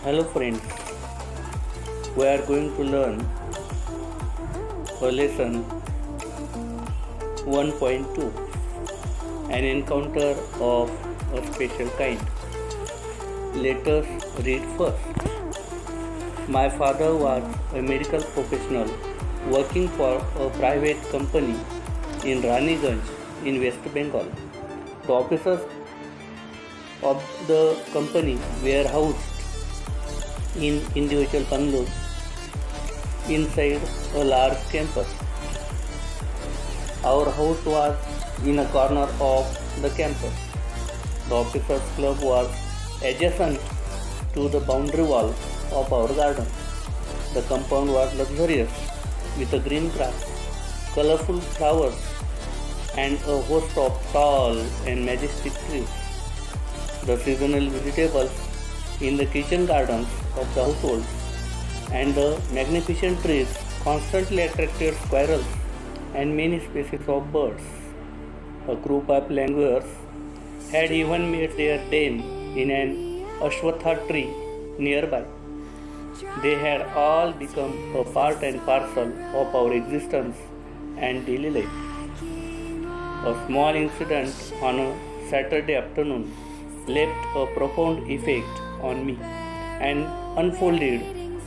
Hello friends, we are going to learn a lesson 1.2, an encounter of a special kind. Let us read first. My father was a medical professional working for a private company in Raniganj in West Bengal. The offices of the company were housed in individual bungalows inside a large campus. Our house was in a corner of the campus. The officers' club was adjacent to the boundary wall of our garden. The compound was luxurious with a green grass, colorful flowers, and a host of tall and majestic trees. The seasonal vegetables in the kitchen gardens of the household and the magnificent trees constantly attracted squirrels and many species of birds. A group of languors had even made their den in an ashwatha tree nearby. They had all become a part and parcel of our existence and daily life. A small incident on a Saturday afternoon left a profound effect on me and unfolded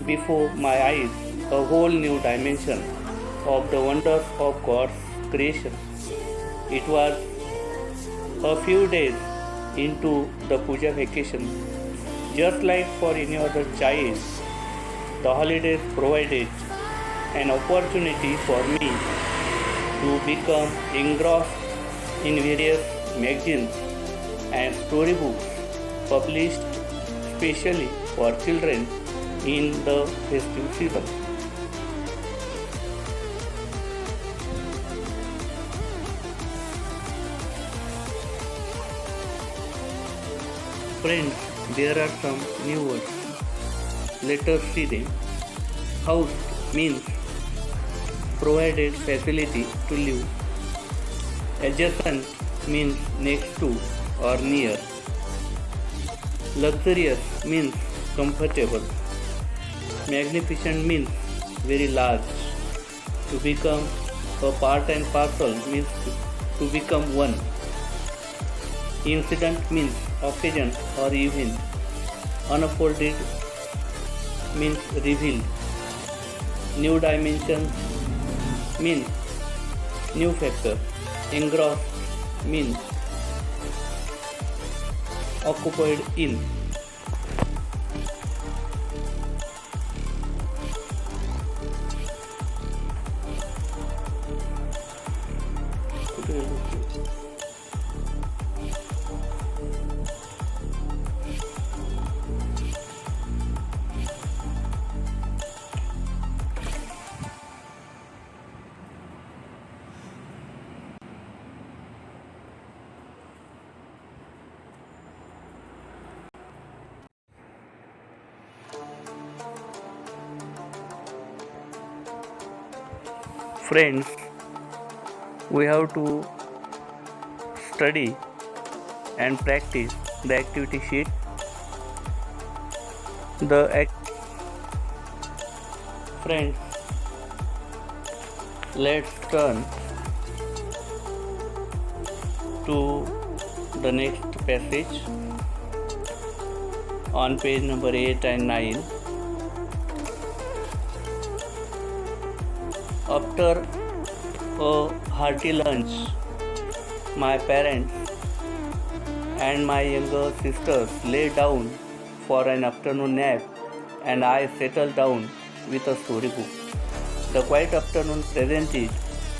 before my eyes a whole new dimension of the wonders of God's creation. It was a few days into the puja vacation. Just like for any other child, the holidays provided an opportunity for me to become engrossed in various magazines and storybooks published specially for children in the festive season. Friends, there are some new words. Let us see them. House means provided facility to live. Adjacent means next to or near. Luxurious means comfortable. Magnificent means very large. To become a part and parcel means to become one. Incident means occasion or event. Unfolded means revealed. New dimension means new factor. Engrossed means occupied in. Friends, we have to study and practice the activity sheet. Friends, let's turn to the next passage on page number 8 and 9. After a hearty lunch, my parents and my younger sisters lay down for an afternoon nap, and I settled down with a storybook. The quiet afternoon presented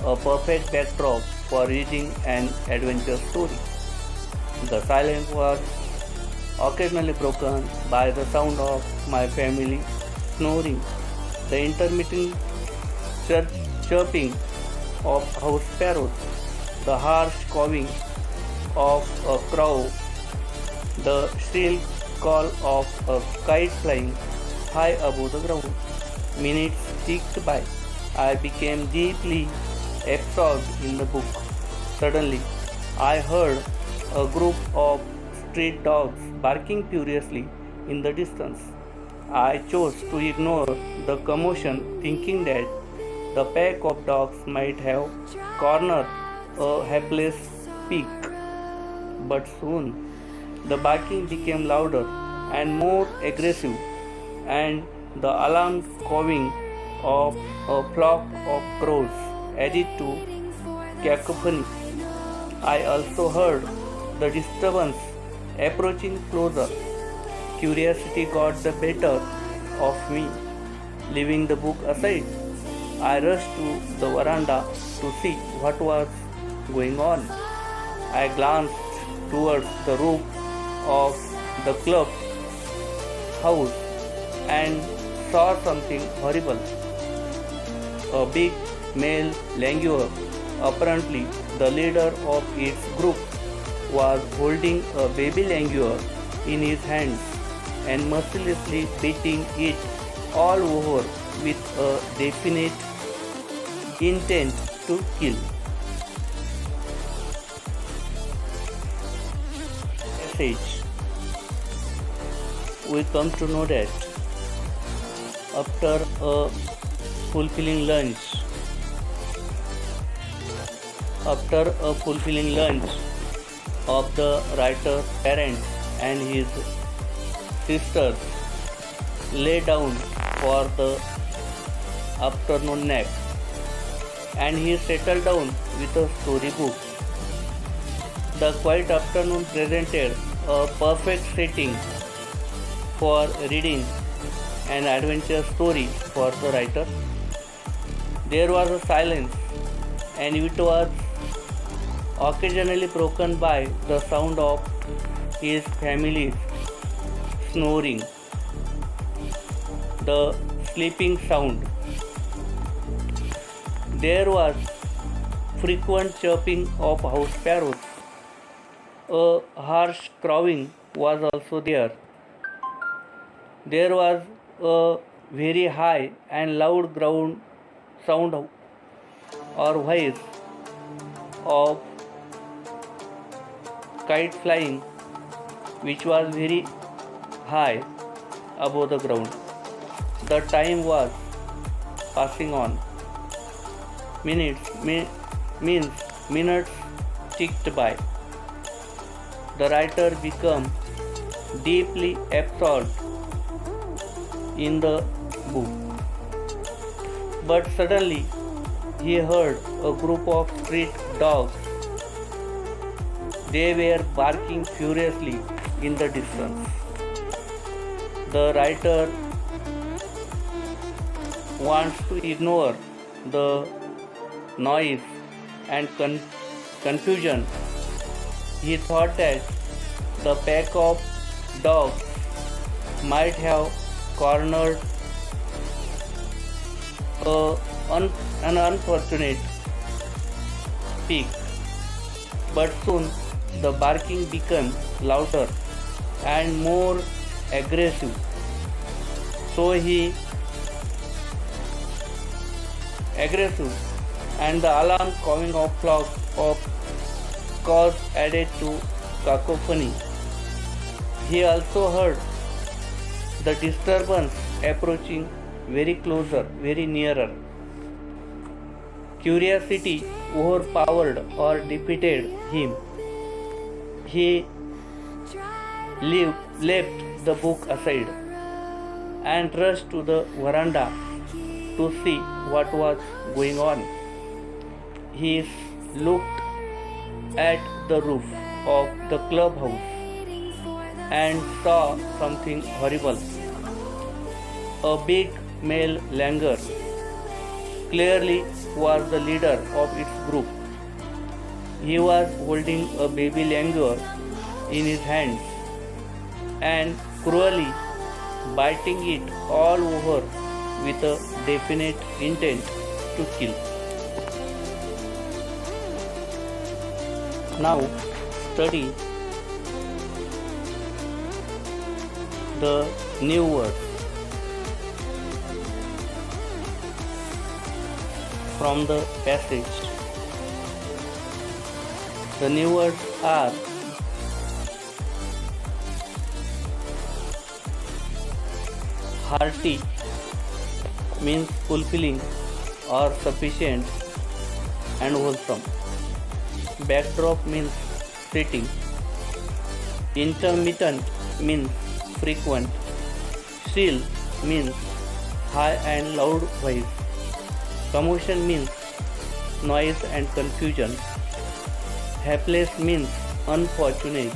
a perfect backdrop for reading an adventure story. The silence was occasionally broken by the sound of my family snoring, the intermittent chirping of house sparrows, the harsh cawing of a crow, the shrill call of a kite flying high above the ground. Minutes ticked by. I became deeply absorbed in the book. Suddenly, I heard a group of street dogs barking furiously in the distance. I chose to ignore the commotion, thinking that the pack of dogs might have cornered a helpless pig. But soon the barking became louder and more aggressive, and the alarm cawing of a flock of crows added to cacophony. I also heard the disturbance approaching closer. Curiosity got the better of me. Leaving the book aside, I rushed to the veranda to see what was going on. I glanced towards the roof of the club house and saw something horrible. A big male langur, apparently the leader of its group, was holding a baby langur in his hands and mercilessly beating it all over with a definite intent to kill. Message. We come to know that after a fulfilling lunch, of the writer's parents and his sisters lay down for the afternoon nap, and he settled down with a storybook. The quiet afternoon presented a perfect setting for reading an adventure story for the writer. There was a silence, and it was occasionally broken by the sound of his family's snoring, the sleeping sound. There was frequent chirping of house sparrows. A harsh crowing was also there. There was a very high and loud ground sound or voice of kite flying, which was very high above the ground. The time was passing on. Minutes ticked by. The writer became deeply absorbed in the book. But suddenly he heard a group of street dogs. They were barking furiously in the distance. The writer wants to ignore the noise and confusion. He thought that the pack of dogs might have cornered an unfortunate pig. But soon the barking became louder and more aggressive. And the alarm cawing of flock of crows added to cacophony. He also heard the disturbance approaching very nearer. Curiosity overpowered or defeated him. He left the book aside and rushed to the veranda to see what was going on. He looked at the roof of the clubhouse and saw something horrible. A big male langur, clearly was the leader of its group. He was holding a baby langur in his hands and cruelly biting it all over with a definite intent to kill. Now study the new word from the passage. The new words are Hearty means fulfilling or sufficient and wholesome. Backdrop means setting. Intermittent means frequent. Shrill means high and loud voice. Commotion means noise and confusion. Hapless means unfortunate.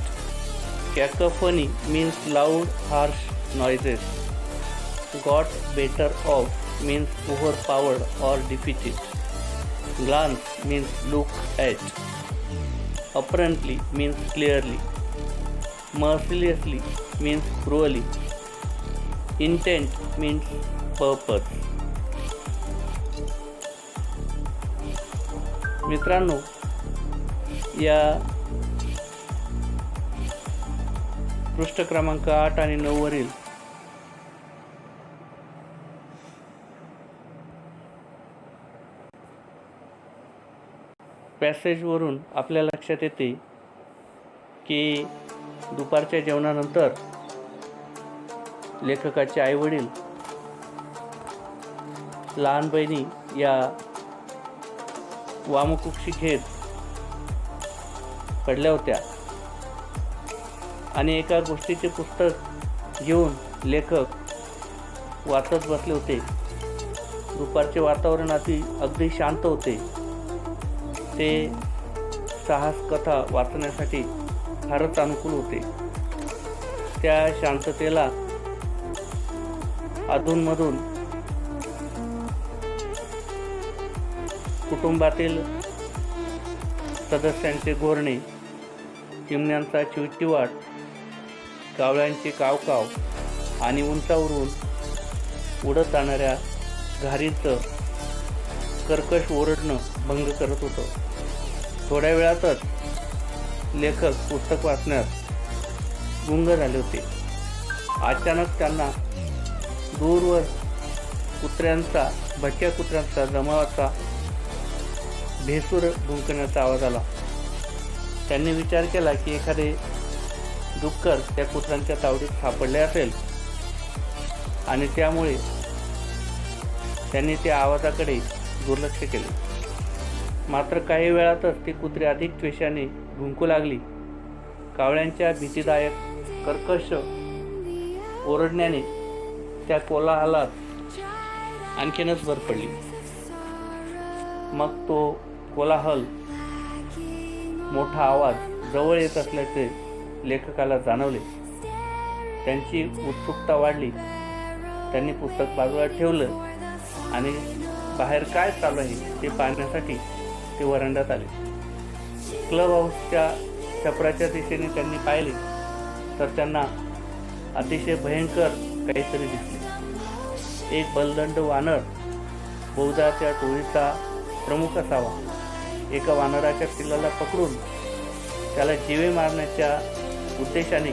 Cacophony means loud, harsh noises. Got better off means overpowered or defeated. Glance means look at. Apparently means clearly. Mercilessly means cruelly. Intent means purpose. मित्रांनो, या पृष्ठ क्रमांक 8 आणि 9 वरील पॅसेजवरून आपल्या लक्षात येते की दुपारच्या जेवणानंतर लेखकाचे आईवडील लहान बहिणी या वामकुक्षी घेत पडल्या होत्या आणि एका गोष्टीचे पुस्तक घेऊन लेखक वाचत बसले होते. दुपारचे वातावरण अगदी शांत होते. ते साहस कथा वाचण्यासाठी फारच अनुकूल होते. त्या शांततेला अधूनमधून कुटुंबातील सदस्यांचे घोरणे, चिमण्यांचा चिवचिवाट, कावळ्यांचे कावकाव आणि उंचावरून उडत जाणाऱ्या घारीचं कर्कश ओरडणं भंग करत होतं. थोड्या वेळातच लेखक पुस्तक वाचण्यात गुंग झाले होते. अचानक त्यांना दूरवर भटक्या कुत्र्यांचा जमावाचा भेसूर भुंकण्याचा आवाज आला. त्यांनी विचार केला की एखादे डुक्कर त्या कुत्र्यांच्या तावडीत सापडले असेल आणि त्यामुळे त्यांनी त्या आवाजाकडे दुर्लक्ष केले. मात्र काही वेळातच ती कुत्री अधिक द्वेषाने भुंकू लागली. कावळ्यांच्या भीतीदायक कर्कश ओरडण्याने त्या कोलाहलात आणखीनच भर पडली. मग तो कोलाहल, मोठा आवाज जवळ येत असल्याचे लेखकाला जाणवले. त्यांची उत्सुकता वाढली. त्यांनी पुस्तक बाजूला ठेवलं आणि बाहेर काय चालू आहे ते पाहण्यासाठी ते वरांड्यात आले. क्लब हाऊसच्या छपराच्या दिशेने त्यांनी पाहिले तर त्यांना अतिशय भयंकर काहीतरी दिसले. एक बलदंड वानर, बहुधा त्या टोळीचा प्रमुख असावा, एका वानराच्या पिल्लाला पकडून त्याला जीवे मारण्याच्या उद्देशाने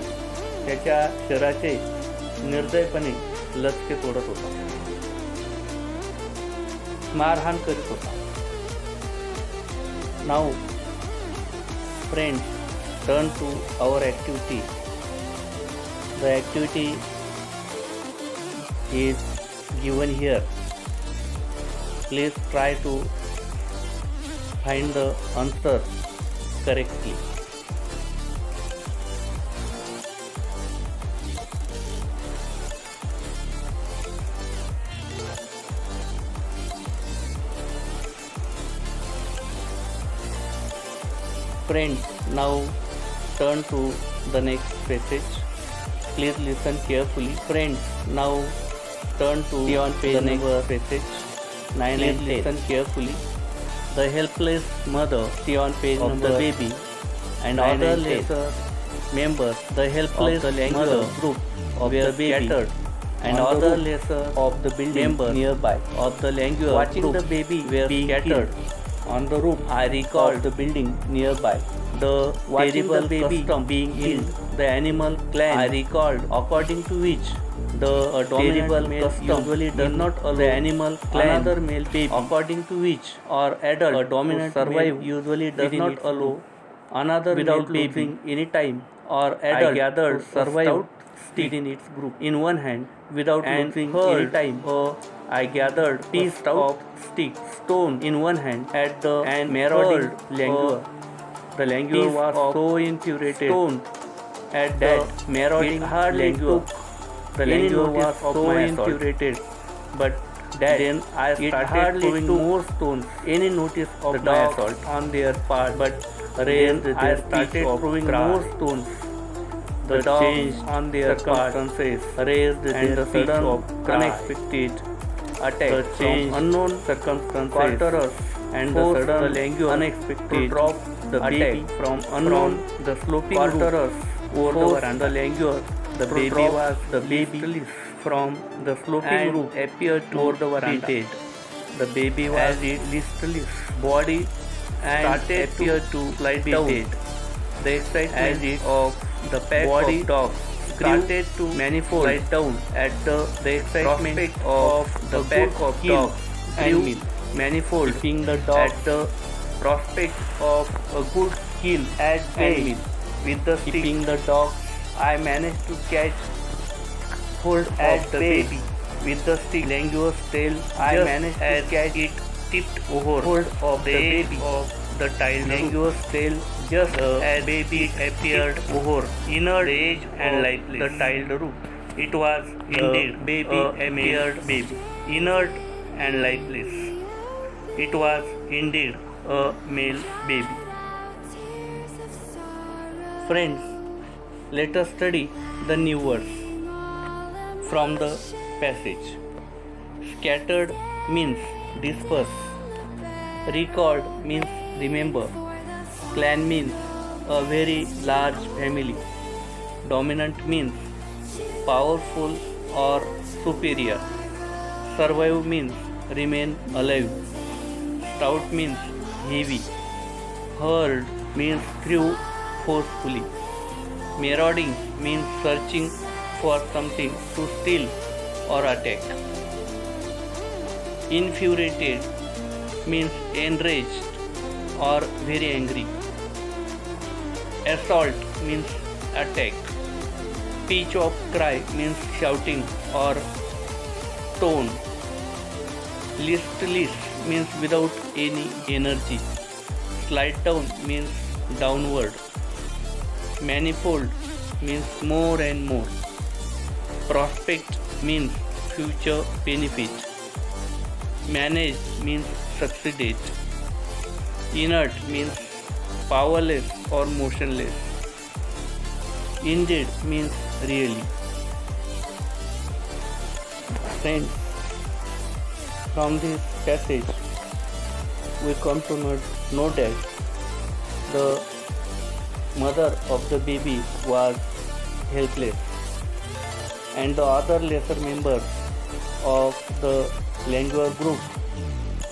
त्याच्या शरीराचे निर्दयपणे लचके तोडत होता, मारहाण करीत होता. नाऊ friends, turn to our activity. The activity is given here. Please try to find the answer correctly. Friends, now turn to the next passage. Please listen carefully. Friends, now turn to the next passage. 9 and 10. Listen carefully. The helpless mother on page of the baby and other lesser members, the helpless mother group of the baby and other lesser of the building members nearby of the language watching the baby were scattered on the roof. I recalled the building nearby, the terrible baby being killed, the animal clan. I recalled, according to which the terrible custom usually does not allow the animal clan another male baby, according to which or adult a dominant survive usually does not allow another without losing any time or adult I gathered survive stick in its group in one hand without losing any time. I gathered piece of stick, stone in one hand at the and marauding languor. The languor was so infuriated stone at that marauding languor. The languor was so infuriated, but then I started throwing more stones. Any notice of my assault on their part, but then I started throwing more stones. The change on their circumstances raised and the sudden unexpected attack. The change unknown circumstances quarterers and the sudden languor unexpected drop the baby from unknown the sloping quarterers over the veranda. The languor the baby was the baby from the sloping roof appeared to over the veranda. Dead. The baby was listless body and appeared to slide down. Dead. The excitement of the pack body of dogs started to manifold slide down at the excitement of the pack of dogs grew manifold keeping the dog at the prospect of a good kill at bay. With the keeping the dog, I managed to catch hold at the baby with the stick. Languor's tail, I managed to catch it tipped over hold of the baby of the tiled. Languor's tail just as baby appeared over inert edge and lifeless the tiled roof. It was indeed baby appeared baby inert and lifeless. It was indeed a male baby. Friends, let us study the new words from the passage. Scattered means disperse. Recalled means remember. Clan means a very large family. Dominant means powerful or superior. Survive means remain alive. Stout means heavy. Hurled means threw forcefully. Marauding means searching for something to steal or attack. Infuriated means enraged or very angry. Assault means attack. Pitch of cry means shouting or tone. Listless means without any energy. Slide down means downward. Manifold means more and more. Prospect means future benefit. Manage means succeeded. Inert means powerless or motionless. Indeed means really. Friends, from this passage we come to know that the mother of the baby was helpless and the other lesser members of the languor group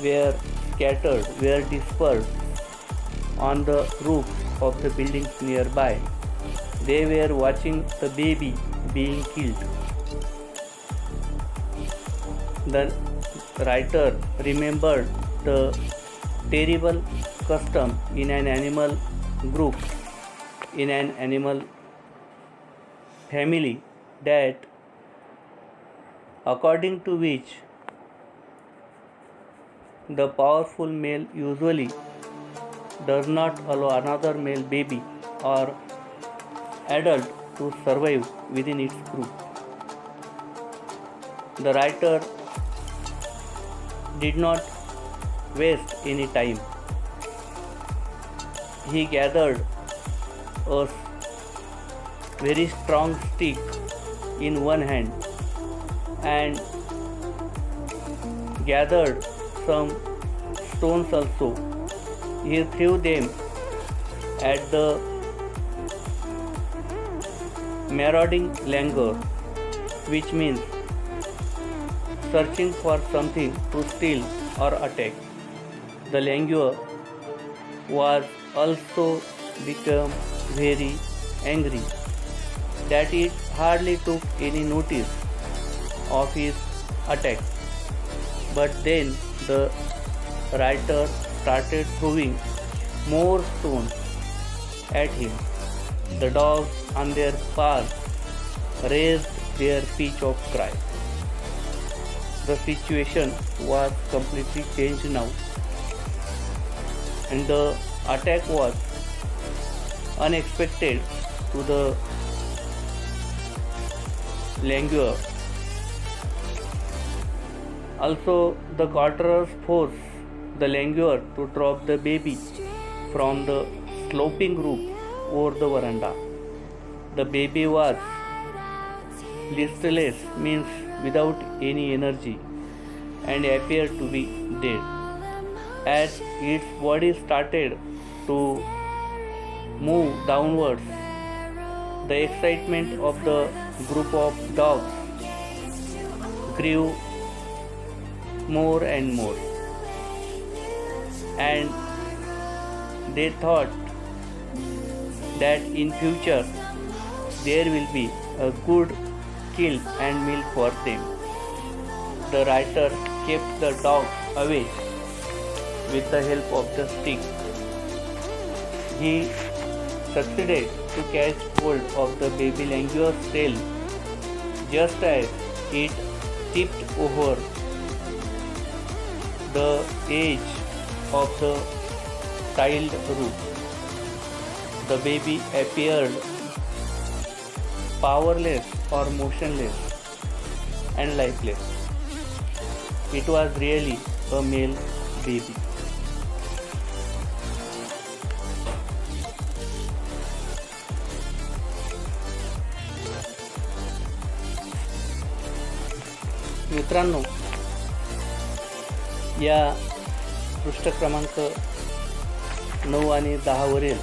were scattered, were dispersed on the roof of the buildings nearby. They were watching the baby being killed. The writer remembered the terrible custom in an animal group, in an animal family, that according to which the powerful male usually does not allow another male baby or adult to survive within its group. The writer did not waste any time. He gathered a very strong stick in one hand and gathered some stones also. He threw them at the marauding languor, which means searching for something to steal or attack. The languor was also become very angry that it hardly took any notice of his attack. But then the writer started throwing more stones at him. The dogs on their paws raised their pitch of cry. The situation was completely changed now, and the attack was unexpected to the languor. Also, the quarterers forced the languor to drop the baby from the sloping roof over the veranda. The baby was listless, means without any energy, and appeared to be dead. As its body started to move downwards, the excitement of the group of dogs grew more and more, and they thought that in future there will be a good kill and meal for them. The writer kept the dogs away with the help of the stick. He succeeded to catch hold of the baby languor's tail just as it tipped over the edge of the tiled roof. The baby appeared powerless or motionless and lifeless. It was really a male baby. मित्रांनो, या पृष्ठ क्रमांक 9 आणि 10 वरील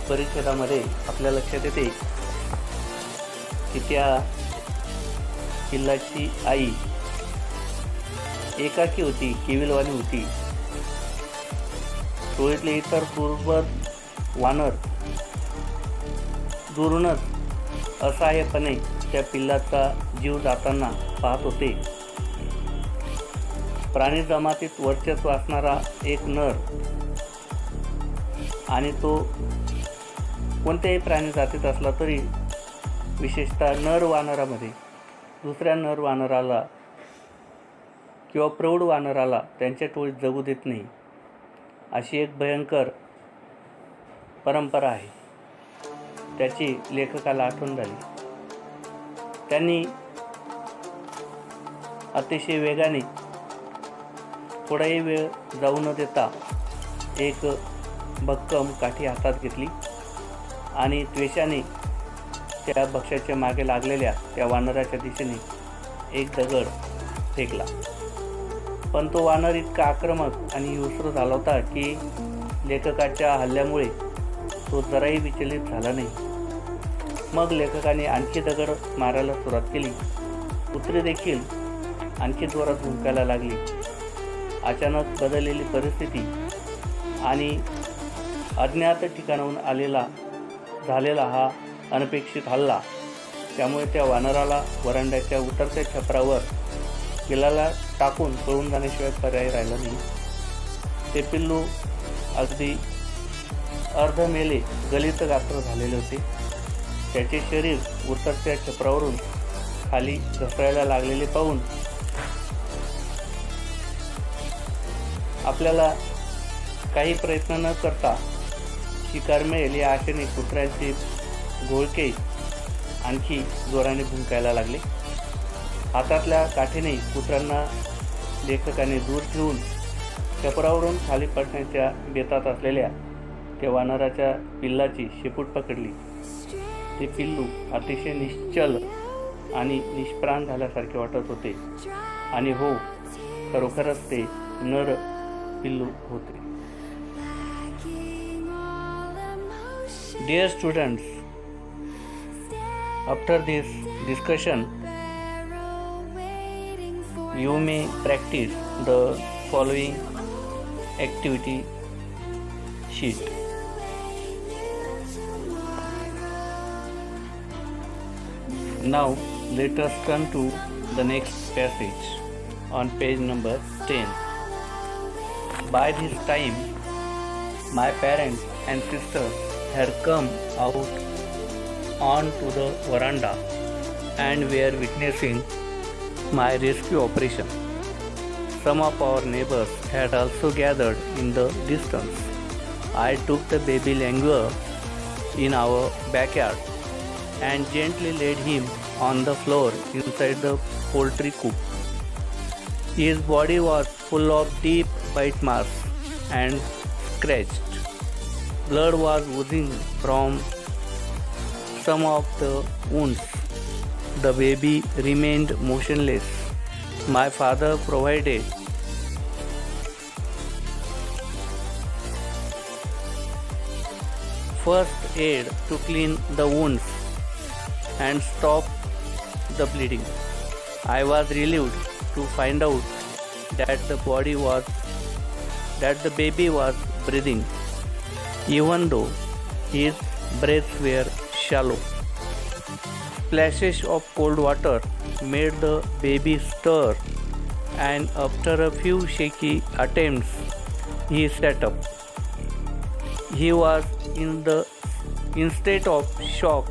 परिच्छेदामध्ये आपल्या लक्षात येते की त्या पिल्लाची आई एकाकी होती, केविलवाणी होती. टोळीतले इतर दुर्बल वानर दुरूनच असहाय्यपणे त्या पिल्लाचा जीव जाताना पाहत होते. प्राणी जमातीत वर्चस्व असणारा एक नर, आणि तो कोणत्याही प्राणी जातीत असला तरी विशेषतः नर वानरामध्ये दुसऱ्या नर वानराला किंवा प्रौढ वानराला त्यांच्या टोळीत जगू देत नाही, अशी एक भयंकर परंपरा आहे. त्याची लेखकाला आठवण झाली. त्यांनी अतिशय वेगाने थोडाही वेळ जाऊ न देता एक भक्कम काठी हातात घेतली आणि त्वेषाने त्या भक्ष्याच्या मागे लागलेल्या त्या वानराच्या दिशेने एक दगड फेकला. पण तो वानर इतका आक्रमक आणि हिंस्र झाला होता की लेखकाच्या हल्ल्यामुळे तो जराही विचलित झाला नाही. मग लेखकाने आणखी दगड मारायला सुरुवात केली. कुत्री देखील आणखी जोरात भुंकायला लागली. अचानक बदललेली परिस्थिती आणि अज्ञात ठिकाणाहून झालेला हा अनपेक्षित हल्ला, त्यामुळे त्या वानराला वरांड्याच्या उतरत्या छपरावर पिल्लाला टाकून पळून जाण्याशिवाय पर्याय राहिला नाही. ते पिल्लू अगदी अर्धमेले गलित गात्र झालेले होते. त्याचे शरीर उतरत्या छपरावरून खाली घसरायला लागलेले पाहून आपल्याला काही प्रयत्न न करता शिकार मिळेल या आशेने कुत्र्यांचे घोळके आणखी जोराने भुंकायला लागले. हातातल्या काठीने कुत्र्यांना लेखकाने दूर ठेवून छपरावरून खाली पडण्याच्या बेतात असलेल्या त्या वानराच्या पिल्लाची शेपूट पकडली. ते पिल्लू अतिशय निश्चल आणि निष्प्राण झाल्यासारखे वाटत होते. आणि हो, खरोखरच ते नर पिल्लू होते. Dear students, after this discussion, you may practice the following activity sheet. Now let us turn to the next passage on page number 10. By this time, my parents and sisters had come out on to the veranda and were witnessing my rescue operation. Some of our neighbors had also gathered in the distance. I took the baby langur in our backyard and gently laid him on the floor inside the poultry coop. His body was full of deep bite marks and scratched. Blood was oozing from some of the wounds. The baby remained motionless. My father provided first aid to clean the wounds and stop the bleeding. I was relieved to find out that the baby was breathing, even though his breaths were shallow. Splashes of cold water made the baby stir, and after a few shaky attempts, he sat up. He was in state of shock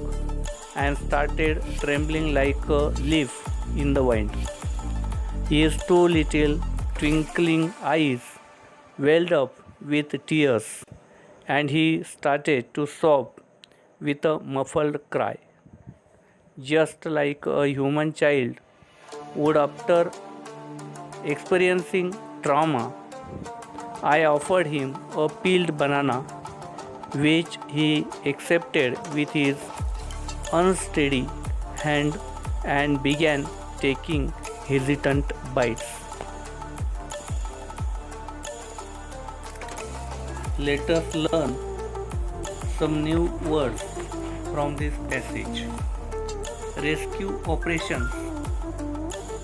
and started trembling like a leaf in the wind. His two little twinkling eyes welled up with tears, and he started to sob with a muffled cry, just like a human child would after experiencing trauma. I offered him a peeled banana, which he accepted with his unsteady hand and began taking hesitant bites. Let us learn some new words from this passage. Rescue operations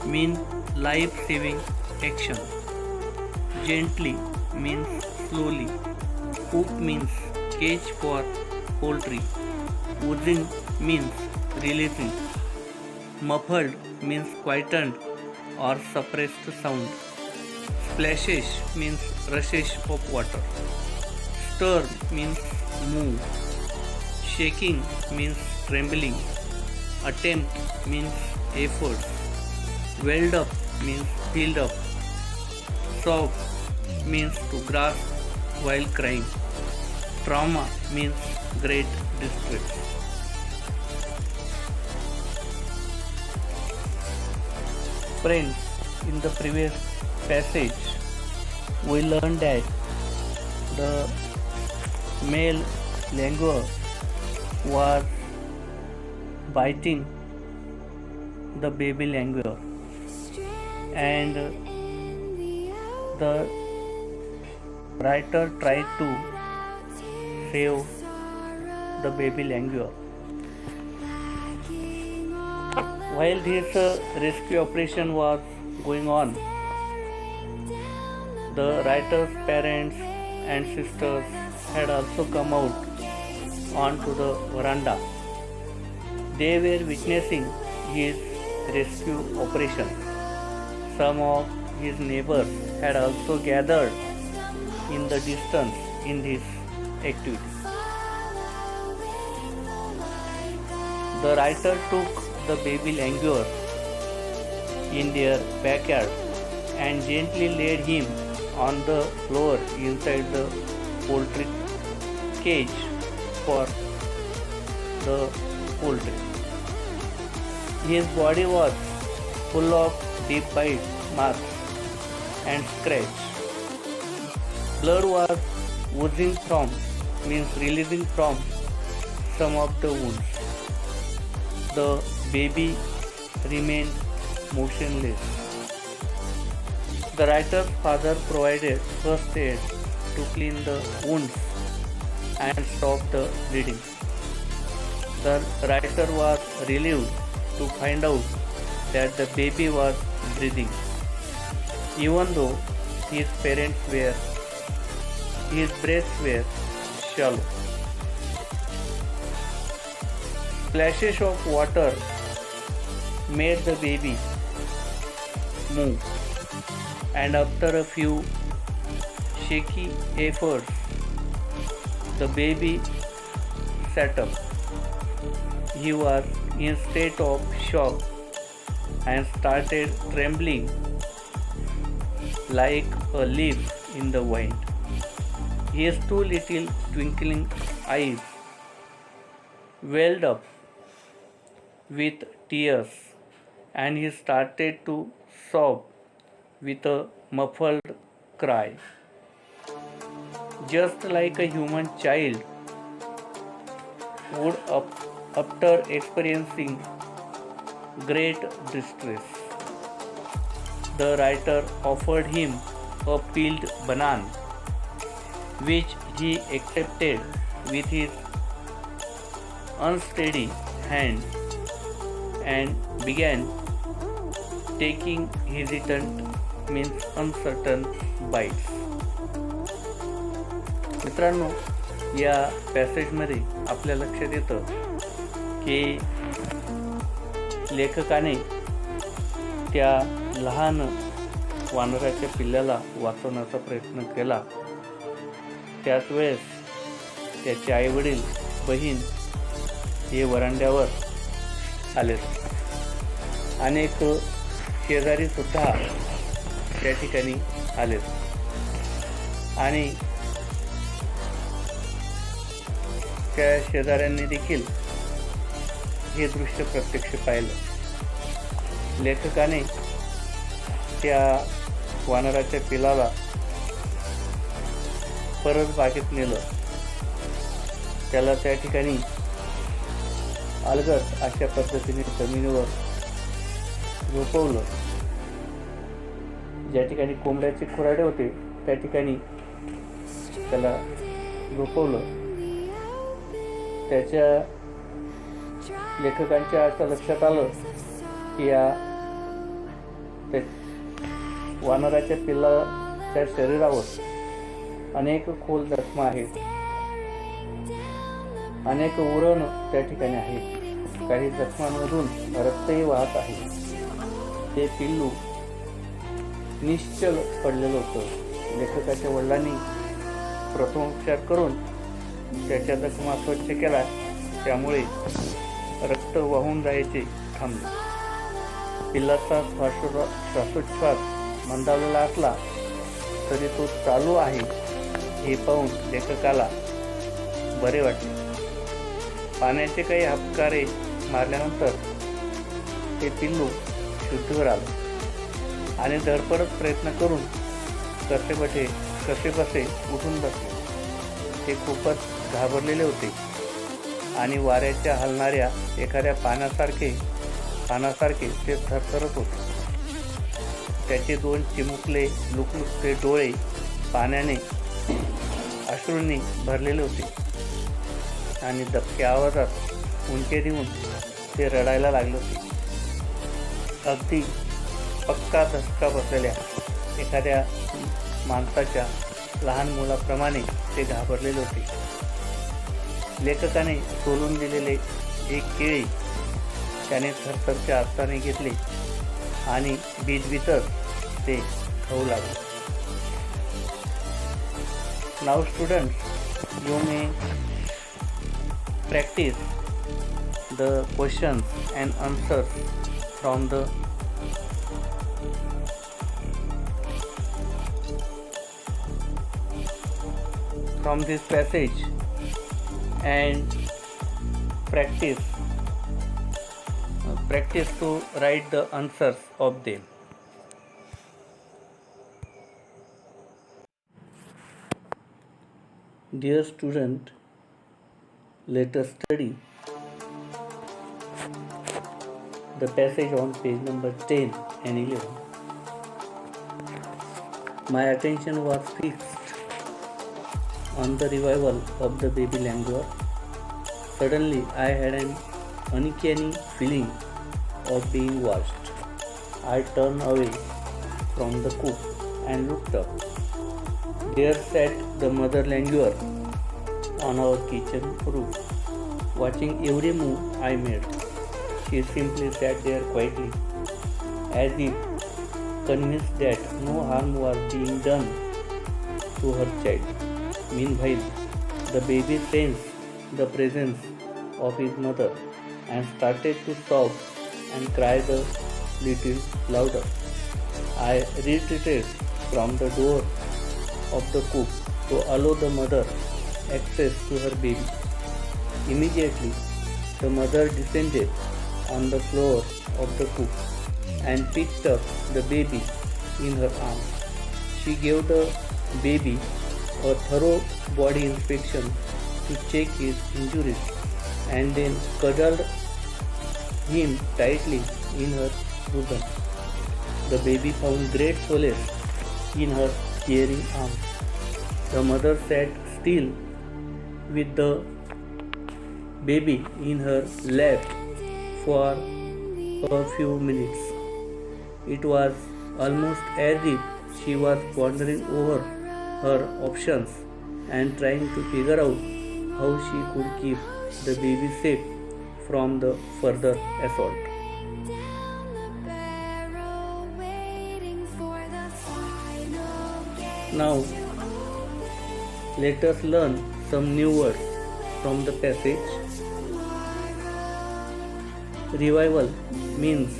mean life-saving action. Gently means slowly. Coop means cage for poultry. Oozing means releasing. Muffled means quietened or suppressed sound. Splashes means rushes of water. Stir means move. Shaking means trembling. Attempt means effort. Welled up means filled up. Sob means to grasp while crying. Trauma means great distress. Friends, in the previous passage, we learned that the male langur was biting the baby langur, and the writer tried to save the baby langur. While this rescue operation was going on, the writer's parents and sisters had also come out onto the veranda. They were witnessing his rescue operation. Some of his neighbors had also gathered in the distance in this activity. The writer took the baby langur in their backyard and gently laid him on the floor inside the poultry cage for the poultry. His body was full of deep bite marks and scratch. Blood was oozing from, means releasing from some of the wounds. The baby remained motionless. The writer's father provided first aid to clean the wounds and stop the bleeding. The writer was relieved to find out that the baby was breathing, even though his breaths were shallow. Splashes of water made the baby move, and after a few shaky efforts, the baby sat up. He was in state of shock and started trembling like a leaf in the wind. His two little twinkling eyes welled up with tears, and he started to sob with a muffled cry, just like a human child would after experiencing great distress. The writer offered him a peeled banana, which he accepted with his unsteady hand and began taking hesitant means uncertain bites. मित्रांनो, या पॅसेजमध्ये आपल्या लक्षात येतं की लेखकाने त्या लहान वानराच्या पिल्लाला वाचवण्याचा प्रयत्न केला. त्याच वेळेस त्याचे आईवडील, बहीण हे वरांड्यावर आले. अनेक शेजारीसुद्धा त्या ठिकाणी आले आणि त्या शेजाऱ्यांनी देखील हे दृश्य प्रत्यक्ष पाहिलं. लेखकाने त्या वानराच्या पिलाला परत बागेत नेलं. त्याला त्या ठिकाणी अलगद अशा पद्धतीने जमिनीवर झोपवलं. ज्या ठिकाणी कोंबड्याचे खुराडे होते त्या ठिकाणी त्याला झोपवलं. त्याच्या लेखकांच्या असं लक्षात आलं की या वानराच्या पिल्लाच्या शरीरावर अनेक खोल जखमा आहेत, अनेक उरण त्या ठिकाणी आहेत, काही जखमांमधून रक्तही वाहत आहे. ते पिल्लू निश्चल पडलेलं होतं. लेखकाच्या वडिलांनी प्रथमोपचार करून त्याच्या जखमा स्वच्छ केला, त्यामुळे रक्त वाहून जायचे थांबले. पिल्लाचा श्वासोच्छ्वास मंदावलेला असला तरी तो चालू आहे हे पाहून लेखकाला बरे वाटले. पाण्याचे काही हापकारे मारल्यानंतर ते पिल्लू शुद्धीवर आलं आणि धडपडत प्रयत्न करून कसेबसे उठून बसले. ते खूपच घाबरलेले होते आणि वाऱ्याच्या हलणाऱ्या एखाद्या पानासारखे ते थरथरत होते. त्याचे दोन चिमुकले लुकलुकते डोळे पाण्याने, अश्रूंनी भरलेले होते आणि दबक्या आवाजात उंचे देऊन ते रडायला लागले होते. अगदी पक्का धक्का बसलेल्या एखाद्या माणसाच्या लहान मुलाप्रमाणे ते घाबरलेले होते. लेखकाने सोलून दिलेले एक केळी त्याने थरथरच्या हाताने घेतले आणि बीजबीतच ते खाऊ लागले. नाव students, you may practice the questions and answers from this passage and practice to write the answers of them. Dear student, let us study the passage on page number 10 and 11. My attention was fixed on the revival of the baby languor. Suddenly I had an uncanny feeling of being watched. I turned away from the coop and looked up. There sat the mother languor on our kitchen roof, watching every move I made. She simply sat there quietly, as if convinced that no harm was being done to her child. Meanwhile, the baby sensed the presence of his mother and started to sob and cry the little louder. I retreated from the door of the coop to allow the mother access to her baby. Immediately, the mother descended on the floor of the coop and picked up the baby in her arms. She gave the baby a thorough body inspection to check his injuries and then cuddled him tightly in her bosom. The baby found great solace in her caring arms. The mother sat still with the baby in her lap for a few minutes. It was almost as if she was pondering over her options and trying to figure out how she could keep the baby safe from the further assault. Now, let us learn some new words from the passage. Revival means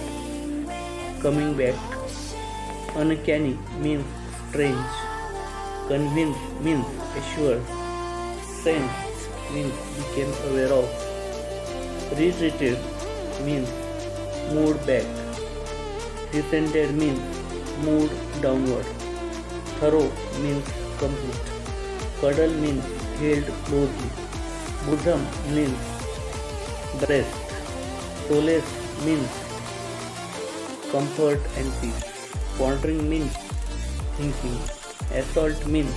coming back. Uncanny means strange. Convinced means assured. Sensed means became aware of. Retreated means moved back. Descended means moved downward. Thorough means complete. Cuddle means held closely. Bosom means breast. Solace means comfort and peace. Pondering means thinking. Assault means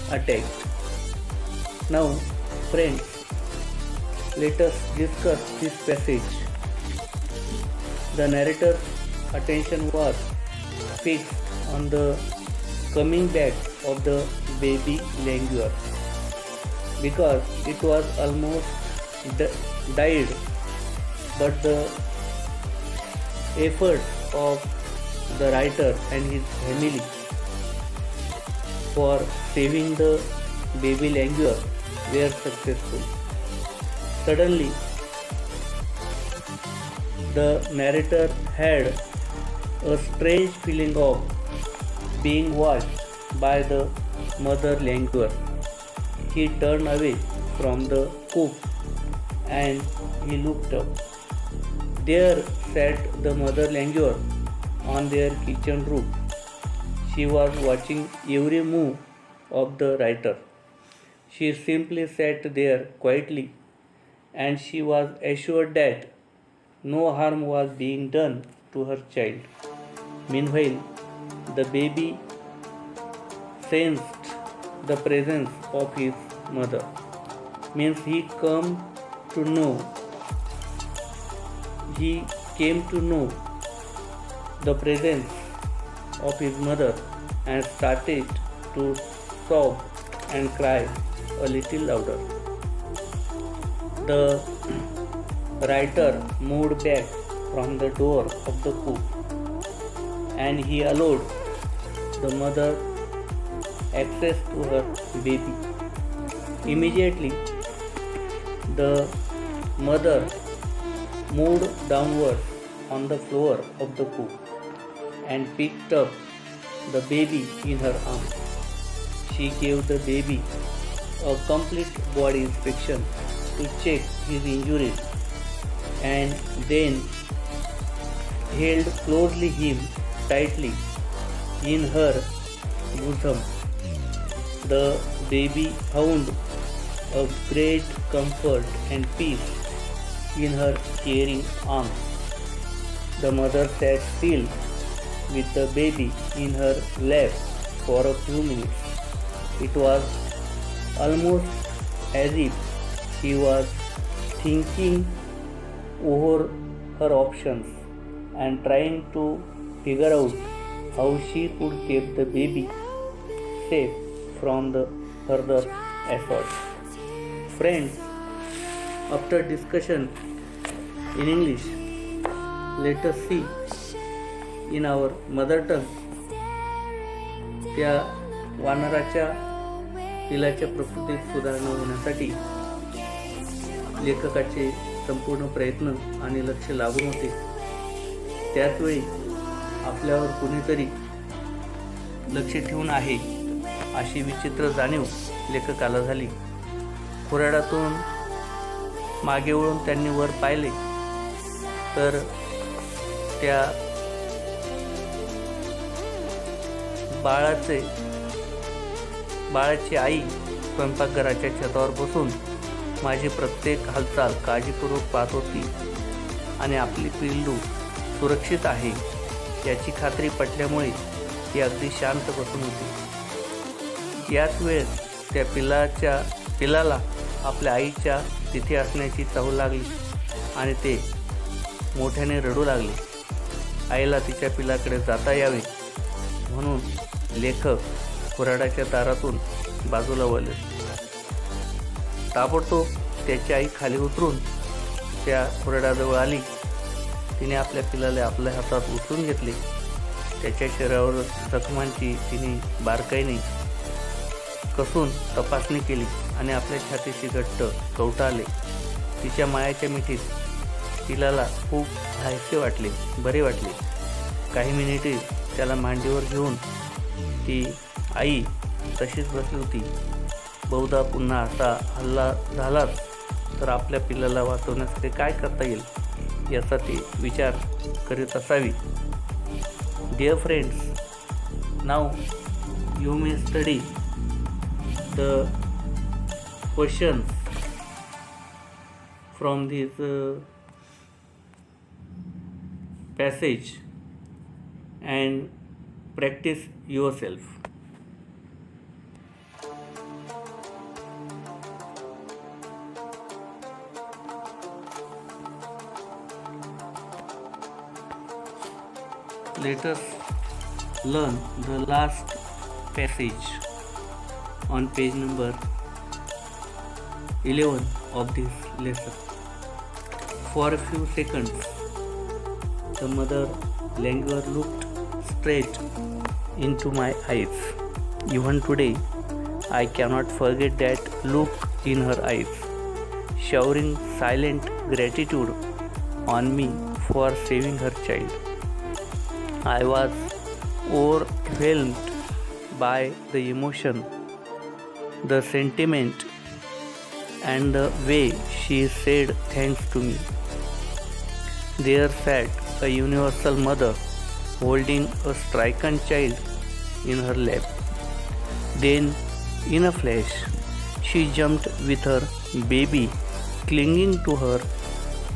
attack. Now, friends, let us discuss this passage. The narrator's attention was fixed on the coming back of the baby languor because it was almost died, but the efforts of the writer and his family for saving the baby languor were successful. Suddenly, the narrator had a strange feeling of being watched by the mother languor. He turned away from the coop and he looked up. There sat the mother languor on their kitchen roof. She was watching every move of the writer. She simply sat there quietly and she was assured that no harm was being done to her child. Meanwhile, the baby sensed the presence of his mother. Means he came to know the presence of his mother and started to sob and cry a little louder. The writer moved back from the door of the coop and he allowed the mother access to her baby. Immediately, the mother moved downward on the floor of the coop and picked up the baby in her arms. She gave the baby a complete body inspection to check his injuries and then held closely him tightly in her bosom. The baby found a great comfort and peace in her caring arms. The mother sat still with the baby in her lap for a few minutes. It was almost as if she was thinking over her options and trying to figure out how she could keep the baby safe from the further assault. Friends, after discussion in English, let us see in our mother tongue त्या वानराच्या पिलाच्या प्रकृतीत सुधारणा होण्यासाठी लेखकाचे संपूर्ण प्रयत्न आणि लक्ष लागून होते. त्याचवेळी आपल्यावर कुणीतरी लक्ष ठेवून आहे अशी विचित्र जाणीव लेखकाला झाली. खुराडातून मागे वळून त्यांनी वर पाहिले तर त्या बाळाची आई स्वयंपाकघराच्या छतावर बसून माझी प्रत्येक हालचाल काळजीपूर्वक पाहत होती आणि आपली पिल्लू सुरक्षित आहे याची खात्री पटल्यामुळे ती अगदी शांत बसून होती. याच वेळेस त्या पिलाला आपल्या आईच्या तिथे असण्याची चाहूल लागली आणि ते मोठ्याने रडू लागले. आईला तिच्या पिलाकडे जाता यावे म्हणून लेखक खुराडाच्या दारातून बाजूला वळले. ताबडतोब त्याची आई खाली उतरून त्या खुराडाजवळ आली. तिने आपल्या पिलाला आपल्या हातात उचलून घेतले. त्याच्या शरीरावर जखमांची तिने बारकाईने कसून तपासणी केली आणि आपल्या छातीशी घट्ट कवटाळले. तिच्या मायाच्या मिठीत पिलाला खूप हायसे वाटले, बरे वाटले. काही मिनिटे त्याला मांडीवर घेऊन ती आई तशीच बसली होती. बहुधा पुन्हा असा हल्ला झालाच तर आपल्या पिलाला वाचवण्यासाठी काय करता येईल याचा ती विचार करीत असावी. Dear friends, now you may study the questions from this passage and practice yourself. Let us learn the last passage on page number 11 of this lesson. For a few seconds, the mother languor looked straight into my eyes. Even today, I cannot forget that look in her eyes, showering silent gratitude on me for saving her child. I was overwhelmed by the emotion, the sentiment, and the way she said thanks to me. There sat a universal mother holding a stricken child in her lap. Then, in a flash, she jumped with her baby clinging to her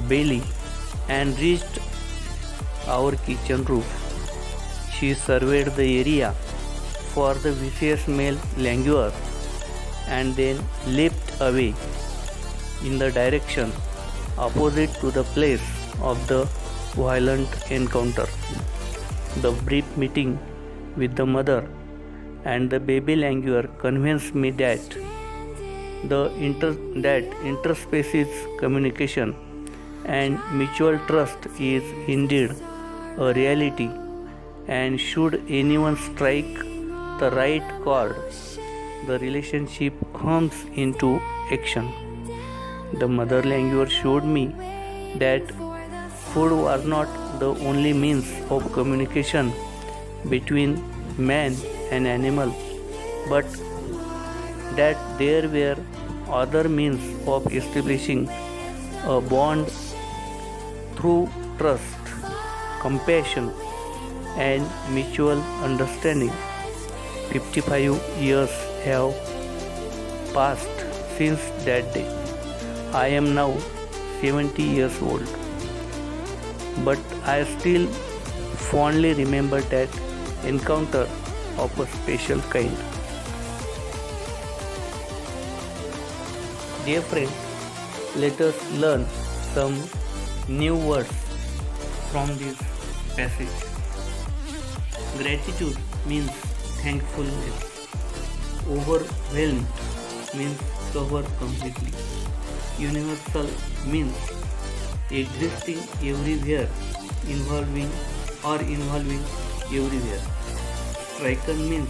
belly and reached our kitchen roof. She surveyed the area for the vicious male languor and then leaped away in the direction opposite to the place of the violent encounter. The brief meeting with the mother and the baby languor convinced me that interspecies communication and mutual trust is indeed a reality, and should anyone strike the right chord, the relationship hums into action. The mother languor showed me that food was not the only means of communication between man and animal, but that there were other means of establishing a bond through trust, compassion, and mutual understanding. 55 years have passed since that day. I am now 70 years old, but I still fondly remember that encounter of a special kind. Dear friends, let us learn some new words from this passage. Gratitude means thankfulness. Overwhelmed means covered completely. Universal means existing everywhere, involving everywhere. Stricken means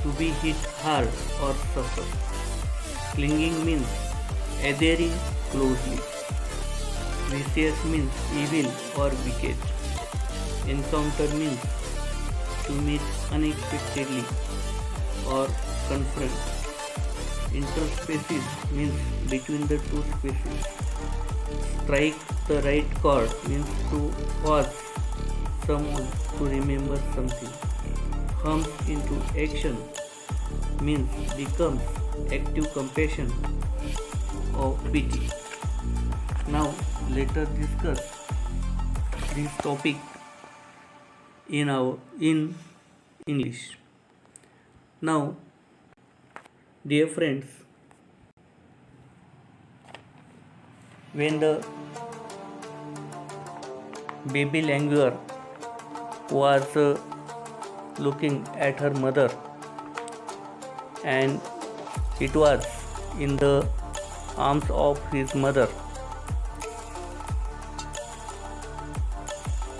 to be hit hard or suffer. Clinging means adhering closely. Vicious means evil or wicked. Encounter means to meet unexpectedly or confront. Interspecies means between the two species. Strike the right chord means to cause someone to remember something. Comes into action means becomes active compassion or pity. Now let us discuss this topic in English. Now, dear friends, when the baby languor was looking at her mother, and it was in the arms of his mother,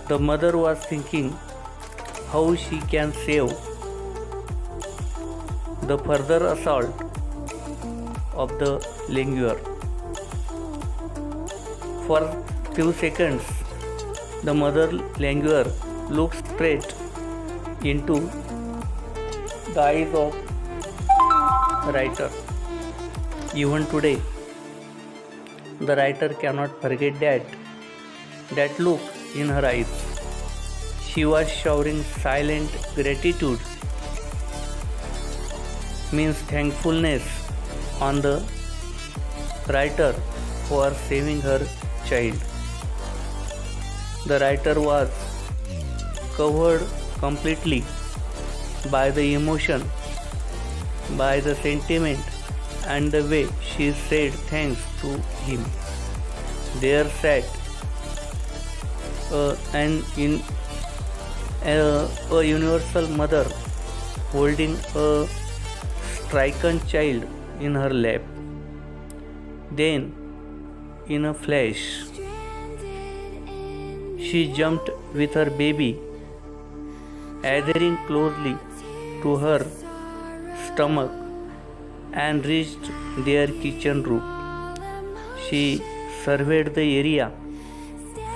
the mother was thinking how she can save the further assault of the languor. For few seconds, the mother languor looked straight into the eyes of the writer. Even today, the writer cannot forget that look in her eyes. She was showering silent gratitude, means thankfulness on the writer for saving her child. The writer was covered completely by the emotion, by the sentiment, and the way she said thanks to him. There sat a universal mother holding a stricken child in her lap. Then, in a flash, she jumped with her baby, adhering closely to her stomach, and reached their kitchen roof. She surveyed the area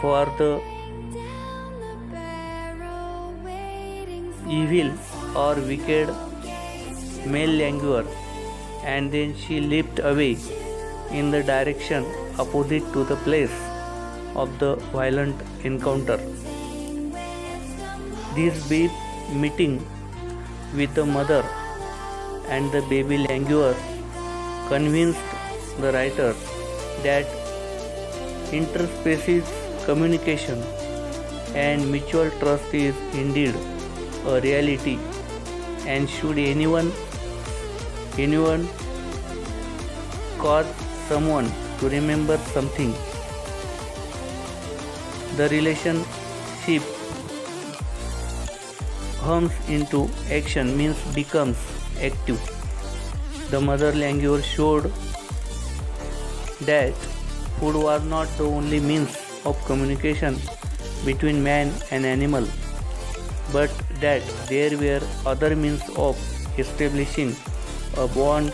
for the evil or wicked male languor, and then she leaped away in the direction opposite to the place of the violent encounter. This brief meeting with the mother and the baby languor convinced the writer that interspecies communication and mutual trust is indeed a reality, and should anyone cause someone to remember something, the relationship comes into action, means becomes active. The mother languor showed that food was not the only means of communication between man and animal, but that there were other means of establishing a bond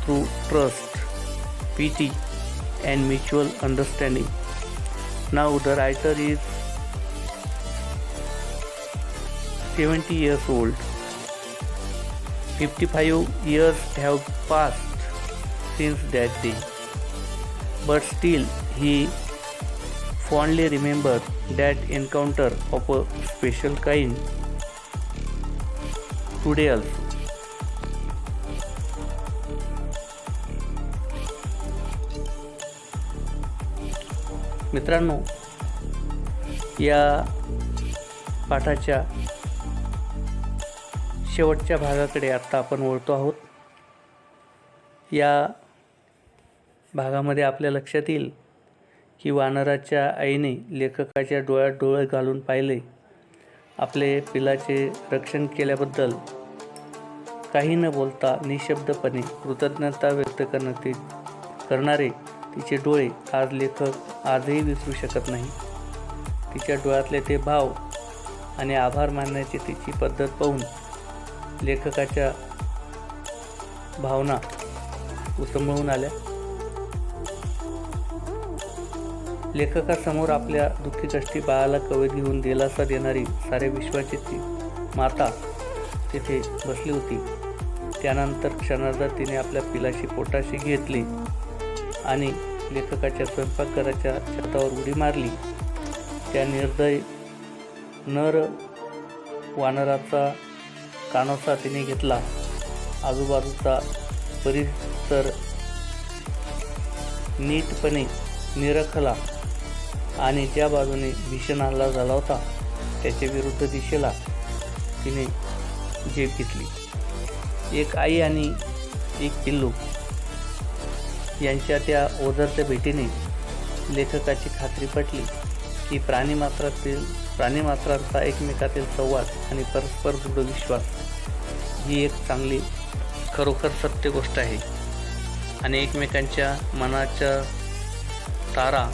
through trust, pity, and mutual understanding. Now the writer is 70 years old. 55 years have passed since that day, but still he fondly remembers that encounter of a special kind today also. मित्रांनो, या पाठाच्या शेवटच्या भागाकडे आता आपण वळतो आहोत. या भागामध्ये आपल्या लक्षात येईल की वानराच्या आईने लेखकाच्या डोळ्यात डोळे घालून पाहिले. आपले पिलाचे रक्षण केल्याबद्दल काही न बोलता निशब्दपणे कृतज्ञता व्यक्त करणारे तिचे डोळे आज लेखक आजही विसरू शकत नाही. तिच्या डोळ्यातले ते भाव आणि आभार मानण्याची तिची पद्धत पाहून लेखकाच्या भावना उचंबळून आल्या. लेखकासमोर आपल्या दुःखी कष्टी बाळाला कवच घेऊन दिलासा देणारी साऱ्या विश्वाची ती माता तिथे बसली होती. त्यानंतर क्षणार्धात तिने आपल्या पिलाशी पोटाशी घेतली आणि लेखकाच्या स्वयंपाकघराच्या छतावर उडी मारली. त्या निर्दय नर वानराचा कानोसा तिने घेतला. आजूबाजूचा परिसर नीटपणे निरखला आणि ज्या बाजूने भीषण हल्ला झाला होता त्याच्या विरुद्ध दिशेला तिने झेप घेतली. एक आई आणि एक पिल्लू यांच्या त्या ओझरत्या भेटीने लेखकाची खात्री पटली की प्राणीमात्रांचा एकमेकातील संवाद आणि परस्पर दृढ विश्वास ही एक चांगली खरोखर सत्य गोष्ट आहे आणि एकमेकांच्या मनाच्या तारा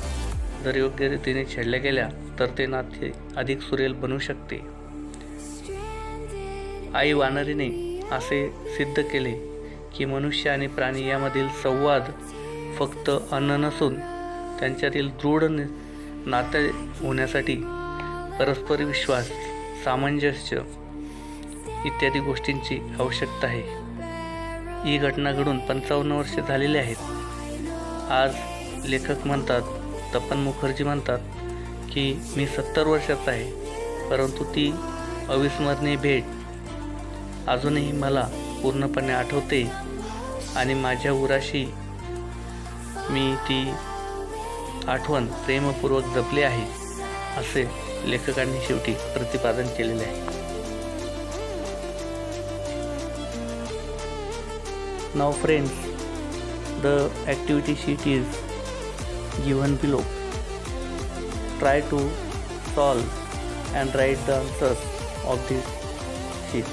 जर योग्य रीतीने छेडल्या गेल्या तर ते नाते अधिक सुरेल बनू शकते. आई वानरीने असे सिद्ध केले की मनुष्य आणि प्राणी यामधील संवाद फक्त अन्न नसून त्यांच्यातील दृढ नाते होण्यासाठी परस्पर विश्वास, सामंजस्य इत्यादी गोष्टींची आवश्यकता आहे. ही घटना घडून 55 वर्षे झालेली आहेत. आज लेखक म्हणतात, तपन मुखर्जी म्हणतात की मी 70 वर्षाचा आहे, परंतु ती अविस्मरणीय भेट अजूनही मला पूर्णपणे आठवते आणि माझ्या उराशी मी ती आठवण प्रेमपूर्वक जपली आहे, असे लेखकांनी शेवटी प्रतिपादन केलेले आहे. Now friends, the activity sheet is given below. Try to solve and write the answers of this sheet.